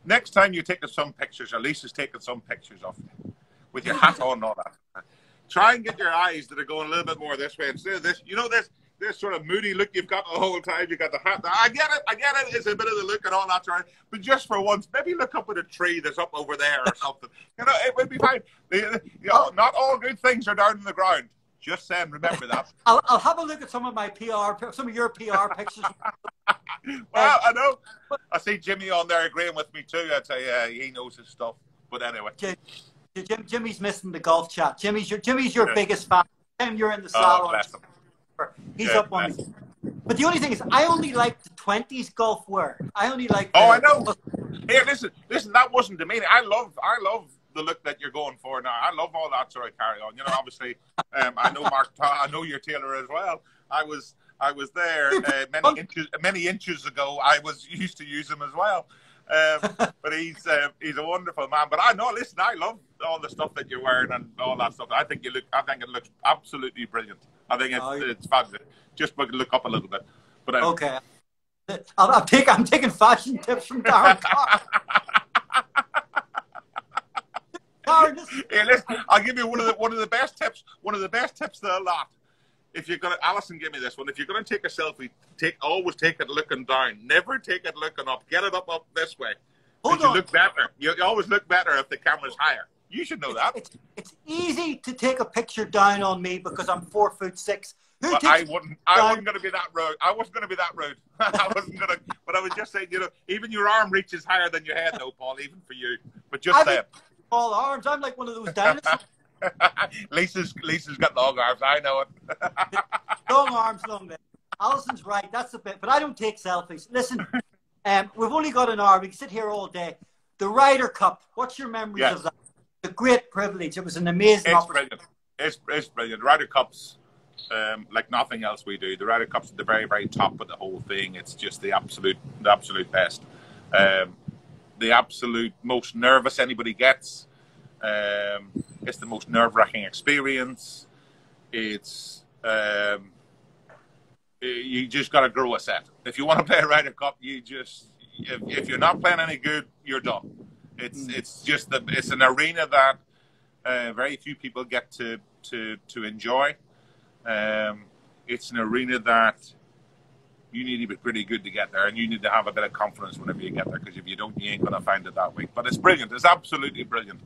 Next time you're taking some pictures, or Lisa's taking some pictures of you, with your hat on and all that. Try and get your eyes that are going a little bit more this way instead of this. You know this sort of moody look you've got the whole time. You got the hat. I get it. It's a bit of the look and all that sort of. But just for once, maybe look up at a tree that's up over there or something. You know, it would be fine. You know, not all good things are down in the ground. Just saying, remember that. I'll have a look at some of your PR pictures. Well, I know. I see Jimmy on there agreeing with me too. I'd say he knows his stuff. But anyway. Jimmy's missing the golf chat. Jimmy's your biggest fan. Time you're in the salon. He's up on me. But the only thing is, I only like the 20s golf wear. I only like. I know. Here, listen. That wasn't demeaning. I love the look that you're going for now. I love all that sort of carry on. You know, obviously, I know Mark. I know your tailor as well. I was there many inches ago. I was used to use him as well. But he's a wonderful man. But I know. Listen, I love all the stuff that you're wearing and all that stuff. I think it looks absolutely brilliant. I think it's fabulous. Just look up a little bit. But okay, I'm taking fashion tips from Darren. Hey, listen, I'll give you one of the best tips. One of the best tips to a lot. If you're gonna, Alison gave me this one. If you're gonna take a selfie, always take it looking down. Never take it looking up. Get it up this way. You look better. You always look better if the camera's higher. You should know that. It's easy to take a picture down on me because I'm 4'6". But I wasn't going to be that rude. I wasn't going to be that rude. I wasn't going to. But I was just saying, even your arm reaches higher than your head, though, Paul. Even for you. But just saying. Small arms. I'm like one of those dinosaurs. Lisa's got long arms. I know it. Long arms, long legs. Alison's right. That's the bit. But I don't take selfies. Listen, we've only got an hour. We can sit here all day. The Ryder Cup. What's your memories of that? A great privilege. It was an amazing opportunity. Brilliant. It's brilliant. Ryder Cups. Like nothing else we do. The Ryder Cup's at the very, very top of the whole thing. It's just the absolute best. The absolute most nervous anybody gets. It's the most nerve-wracking experience. It's you just got to grow a set. If you want to play a Ryder Cup, if you're not playing any good, you're done. It's an arena that very few people get to enjoy. It's an arena that you need to be pretty good to get there, and you need to have a bit of confidence whenever you get there, because if you don't, you ain't going to find it that week. But it's brilliant. It's absolutely brilliant.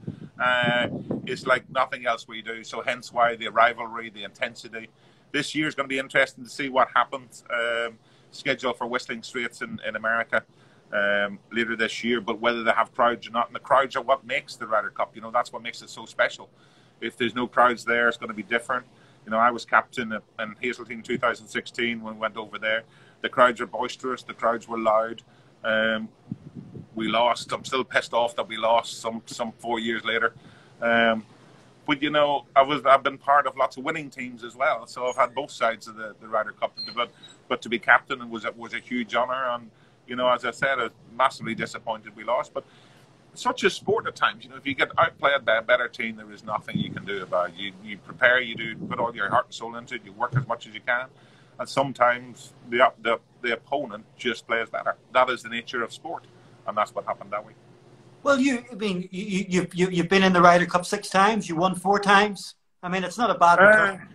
It's like nothing else we do, so hence why the rivalry, the intensity. This year's going to be interesting to see what happens. Scheduled for Whistling Straits in America later this year, but whether they have crowds or not, and the crowds are what makes the Ryder Cup. That's what makes it so special. If there's no crowds there, it's going to be different. I was captain in Hazeltine 2016 when we went over there. The crowds were boisterous. The crowds were loud. We lost. I'm still pissed off that we lost some 4 years later. But I've been part of lots of winning teams as well. So I've had both sides of the Ryder Cup. But to be captain was a huge honour. And as I said, I was massively disappointed we lost. But such a sport at times. If you get outplayed by a better team, there is nothing you can do about it. You prepare, put all your heart and soul into it, you work as much as you can, and sometimes the opponent just plays better. That is the nature of sport, and that's what happened that week. Well, you've been in the Ryder Cup 6 times. You won 4 times. I mean, it's not a bad return.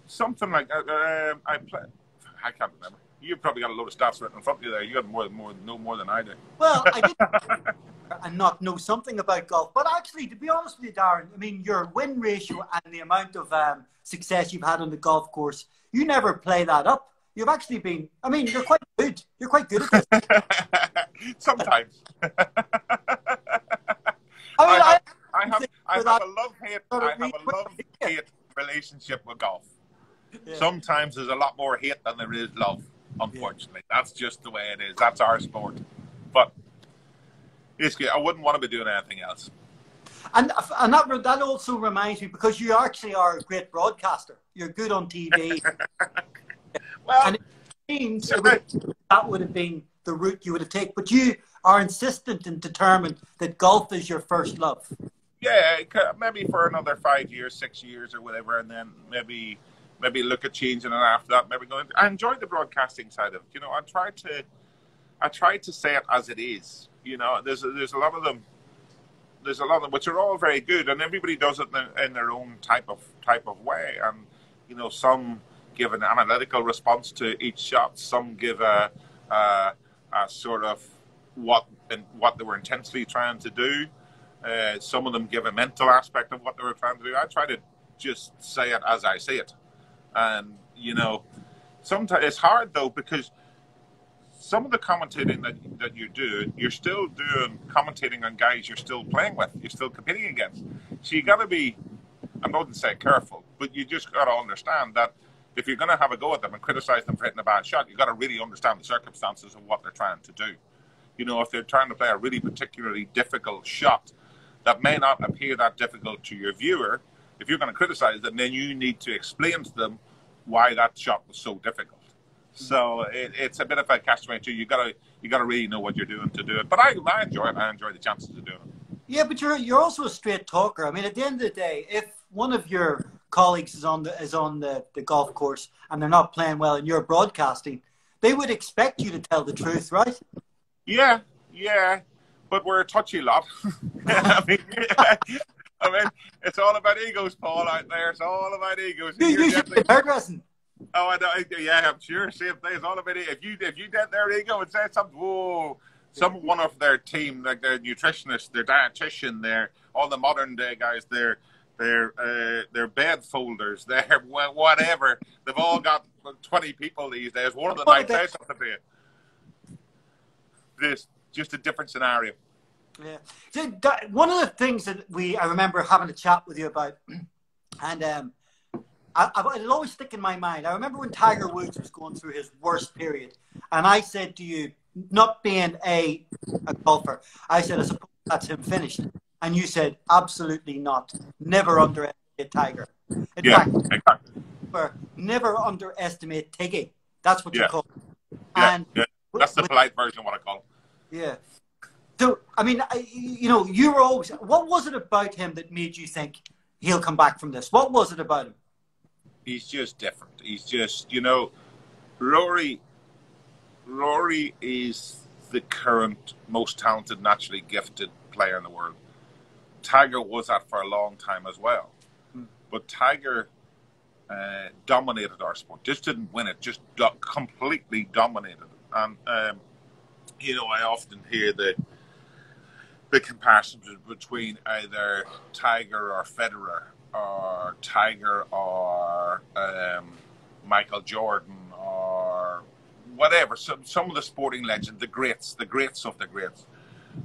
Something like that. I can't remember. You've probably got a load of stats written in front of you there. You got know more than I do. Well, I did and not know something about golf. But actually, to be honest with you, Darren, I mean, your win ratio and the amount of success you've had on the golf course, you never play that up. You've actually been, I mean, you're quite good. You're quite good at this. Sometimes. I have a love-hate relationship with golf. Yeah. Sometimes there's a lot more hate than there is love, unfortunately. Yeah. That's just the way it is. That's our sport. But basically, I wouldn't want to be doing anything else. And that also reminds me, because you actually are a great broadcaster. You're good on TV. Well, and it seems that would have been the route you would have taken. But you are insistent and determined that golf is your first love. Yeah, maybe for another 5 years, 6 years or whatever, and then maybe look at changing it after that. Maybe going. I enjoy the broadcasting side of it. I try to say it as it is. There's a lot of them. There's a lot of them which are all very good, and everybody does it in their own type of way. And some give an analytical response to each shot. Some give a sort of what they were intensely trying to do. Some of them give a mental aspect of what they were trying to do. I try to just say it as I say it. And, sometimes it's hard, though, because some of the commentating that you do, you're still doing commentating on guys you're still playing with, you're still competing against. So you got to be, I wouldn't say careful, but you just got to understand that if you're going to have a go at them and criticize them for hitting a bad shot, you got to really understand the circumstances of what they're trying to do. If they're trying to play a really particularly difficult shot that may not appear that difficult to your viewer, if you're going to criticize them, then you need to explain to them why that shot was so difficult. So it's a bit of a catch-22. You got to really know what you're doing to do it. But I enjoy it. I enjoy the chances of doing it. Yeah, but you're also a straight talker. I mean, at the end of the day, if one of your colleagues is on the golf course and they're not playing well and you're broadcasting, they would expect you to tell the truth, right? Yeah. But we're a touchy lot. I mean, it's all about egos, Paul, out there. It's all about egos. You should be hairdressing. Oh, I know. Yeah, I'm sure. Same thing. It's all about it. If you dent their ego and say something, whoa, One of their team, like their nutritionist, their dietitian, their all the modern day guys, their bed folders, their whatever. They've all got 20 people these days. One of them might say something to you. This just a different scenario. Yeah. So one of the things that I remember having a chat with you about, and it'll always stick in my mind. I remember when Tiger Woods was going through his worst period, and I said to you, not being a golfer, I said, I suppose that's him finished. And you said, absolutely not. Never underestimate Tiger. In fact, exactly. Never underestimate Tiggy. That's what you call it. Yeah, and that's the polite version of what I call it. Yeah. So, I mean, you were always, what was it about him that made you think he'll come back from this? What was it about him? He's just different. He's just, Rory is the current most talented, naturally gifted player in the world. Tiger was that for a long time as well. But Tiger dominated our sport. Just didn't win it, just completely dominated it. And, I often hear the comparisons between either Tiger or Federer, or Tiger or Michael Jordan, or whatever. Some of the sporting legends, the greats of the greats.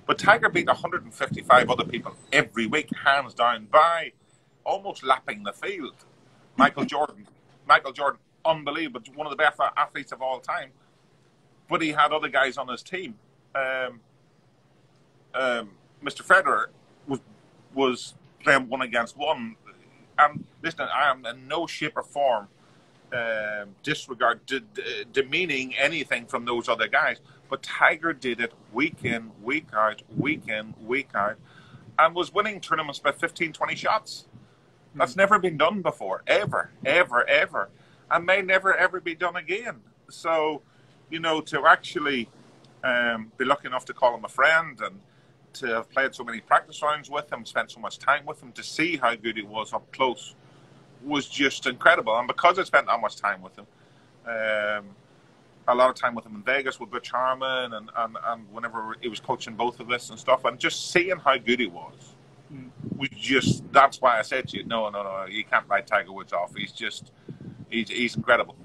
But Tiger beat 155 other people every week, hands down, by almost lapping the field. Michael Jordan, unbelievable, one of the best athletes of all time. But he had other guys on his team. Mr. Federer was playing one against one. And listen, I am in no shape or form demeaning anything from those other guys. But Tiger did it week in, week out, and was winning tournaments by 15, 20 shots. That's never been done before, ever, and may never, ever be done again. So, to actually be lucky enough to call him a friend and to have played so many practice rounds with him, spent so much time with him, to see how good he was up close was just incredible. And because I spent that much time with him, a lot of time with him in Vegas with Butch Harmon and whenever he was coaching both of us and stuff, and just seeing how good he was just, that's why I said to you, no, you can't write Tiger Woods off. He's incredible.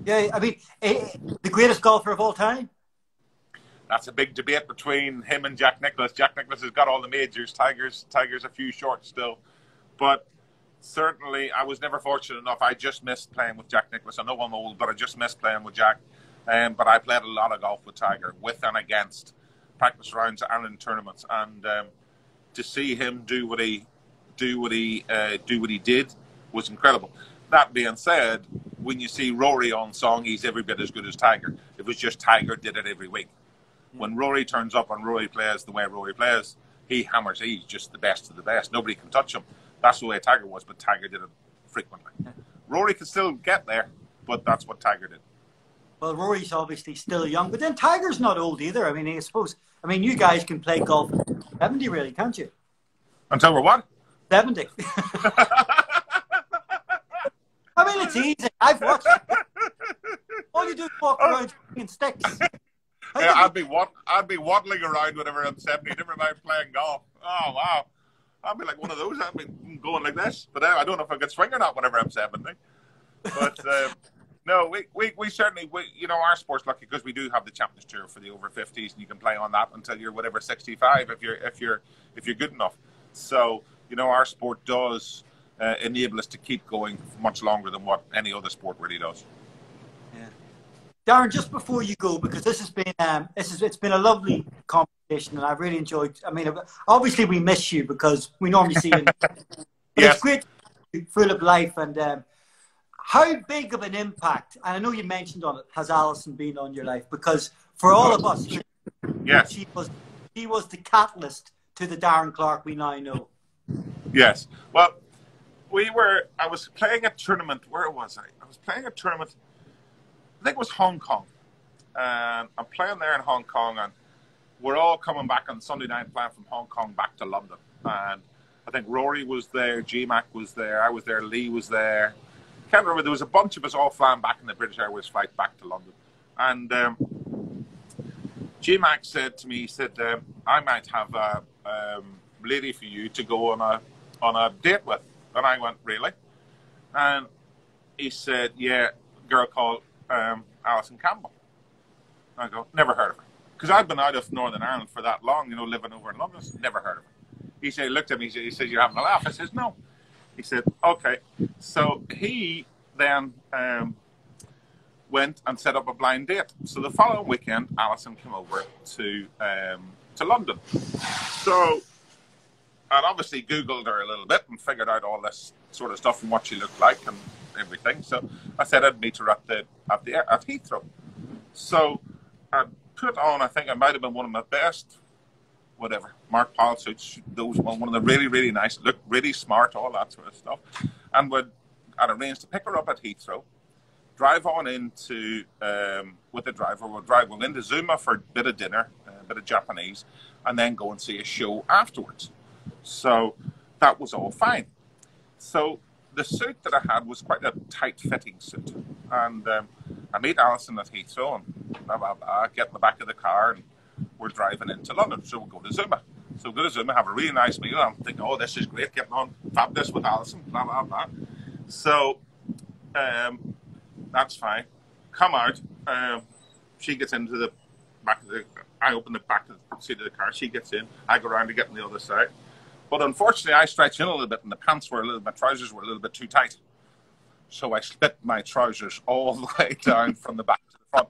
Yeah, I mean, the greatest golfer of all time? That's a big debate between him and Jack Nicklaus. Jack Nicklaus has got all the majors. Tiger's a few short still. But certainly, I was never fortunate enough. I just missed playing with Jack Nicklaus. I know I'm old, but I just missed playing with Jack. But I played a lot of golf with Tiger, with and against, practice rounds and in tournaments. And to see him do what he did was incredible. That being said, when you see Rory on song, he's every bit as good as Tiger. It was just Tiger did it every week. When Rory turns up and Rory plays the way Rory plays, he hammers. He's just the best of the best. Nobody can touch him. That's the way Tiger was, but Tiger did it frequently. Rory can still get there, but that's what Tiger did. Well, Rory's obviously still young, but then Tiger's not old either. I mean, you guys can play golf at 70, really, can't you? Until we're what? 70. I mean, it's easy. I've watched it. All you do is walk around in sticks. Yeah, I'd be waddling around whenever I'm 70. Never mind playing golf. Oh, wow. I'd be like one of those. I'd be going like this. But I don't know if I could swing or not whenever I'm 70. But no, we certainly, our sport's lucky because we do have the Champions Tour for the over 50s, and you can play on that until you're whatever 65 if you're good enough. So our sport does enable us to keep going much longer than what any other sport really does. Yeah. Darren, just before you go, because this has been it's been a lovely conversation, and I've really enjoyed. I mean, obviously we miss you because we normally see you, but yes. It's great, full of life. And how big of an impact? And I know you mentioned on it, has Alison been on your life? Because for all of us, yes, she was the catalyst to the Darren Clarke we now know. Yes. Well, I was playing a tournament. Where was I? I was playing a tournament. I think it was Hong Kong. And I'm playing there in Hong Kong, and we're all coming back on Sunday night playing from Hong Kong back to London. And I think Rory was there, G-Mac was there, I was there, Lee was there. Can't remember, there was a bunch of us all flying back in the British Airways flight back to London. And J-Mac said to me, he said, I might have a lady for you to go on a date with. And I went, really? And he said, yeah, a girl called Alison Campbell. I go, never heard of her. Because I've been out of Northern Ireland for that long, you know, living over in London. Never heard of her. He said, looked at me, he said, you're having a laugh. I says, no. He said, okay. So he then went and set up a blind date. So the following weekend, Alison came over to London. So I'd obviously Googled her a little bit and figured out all this sort of stuff and what she looked like and everything. So I said I'd meet her at Heathrow. So I put on, I think it might have been one of my best, whatever, Mark Powell suits. Those one of the really, really nice, looked really smart, all that sort of stuff. And I'd arranged to pick her up at Heathrow, drive on into, with the driver, we'll into Zuma for a bit of dinner, a bit of Japanese, and then go and see a show afterwards. So that was all fine. So the suit that I had was quite a tight-fitting suit. And I meet Alison at Heathrow and blah, blah, blah, get in the back of the car and we're driving into London. So we'll go to Zuma. So we'll go to Zuma, have a really nice meal. I'm thinking, oh, this is great, getting on, fabulous with Alison, blah, blah, blah. So that's fine. Come out. She gets into the back of the... I open the back of the seat of the car. She gets in. I go around to get on the other side. But unfortunately, I stretched in a little bit and the pants were my trousers were a little bit too tight. So I split my trousers all the way down from the back to the front.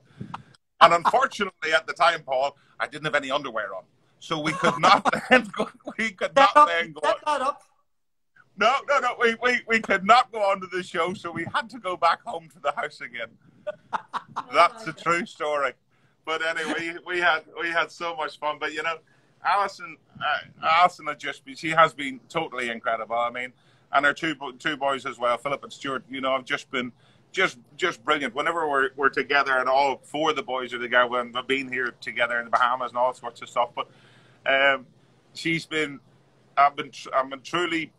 And unfortunately, at the time, Paul, I didn't have any underwear on. So we could not then go... We could not then go... No. We could not go on to the show, so we had to go back home to the house again. That's a true story. But anyway, we had so much fun. But you know, Alison she has been totally incredible. I mean, and her two boys as well, Philip and Stuart. You know, have just been just brilliant. Whenever we're together, and all four of the boys are together, and we've been here together in the Bahamas and all sorts of stuff. But I've been truly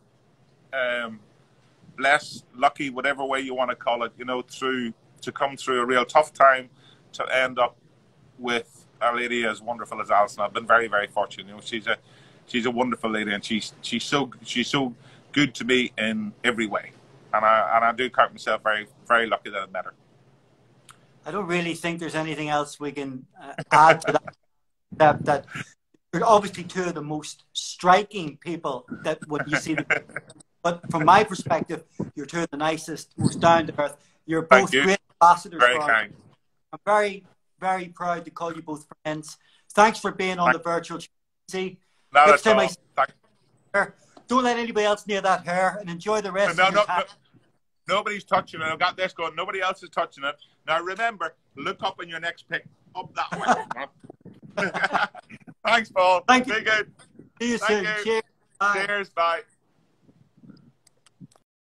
blessed, lucky, whatever way you want to call it. You know, to come through a real tough time to end up with a lady as wonderful as Alison. I've been very, very fortunate. You know, she's a wonderful lady, and she's so good to me in every way. And I do count myself very, very lucky that I met her. I don't really think there's anything else we can add to that. That you're obviously two of the most striking people that when you see them. But from my perspective, you're two of the nicest, most down to earth. You're both great ambassadors. Very kind. I'm very, very proud to call you both friends. Thanks for being on the virtual see. Next time I see her, don't let anybody else near that hair and enjoy the rest of your time. Nobody's touching it. I've got this going. Nobody else is touching it. Now remember, look up in your next pick. Up that way. Thanks, Paul. Thank you. Be good. See you soon. Cheers. Bye. Cheers. Bye.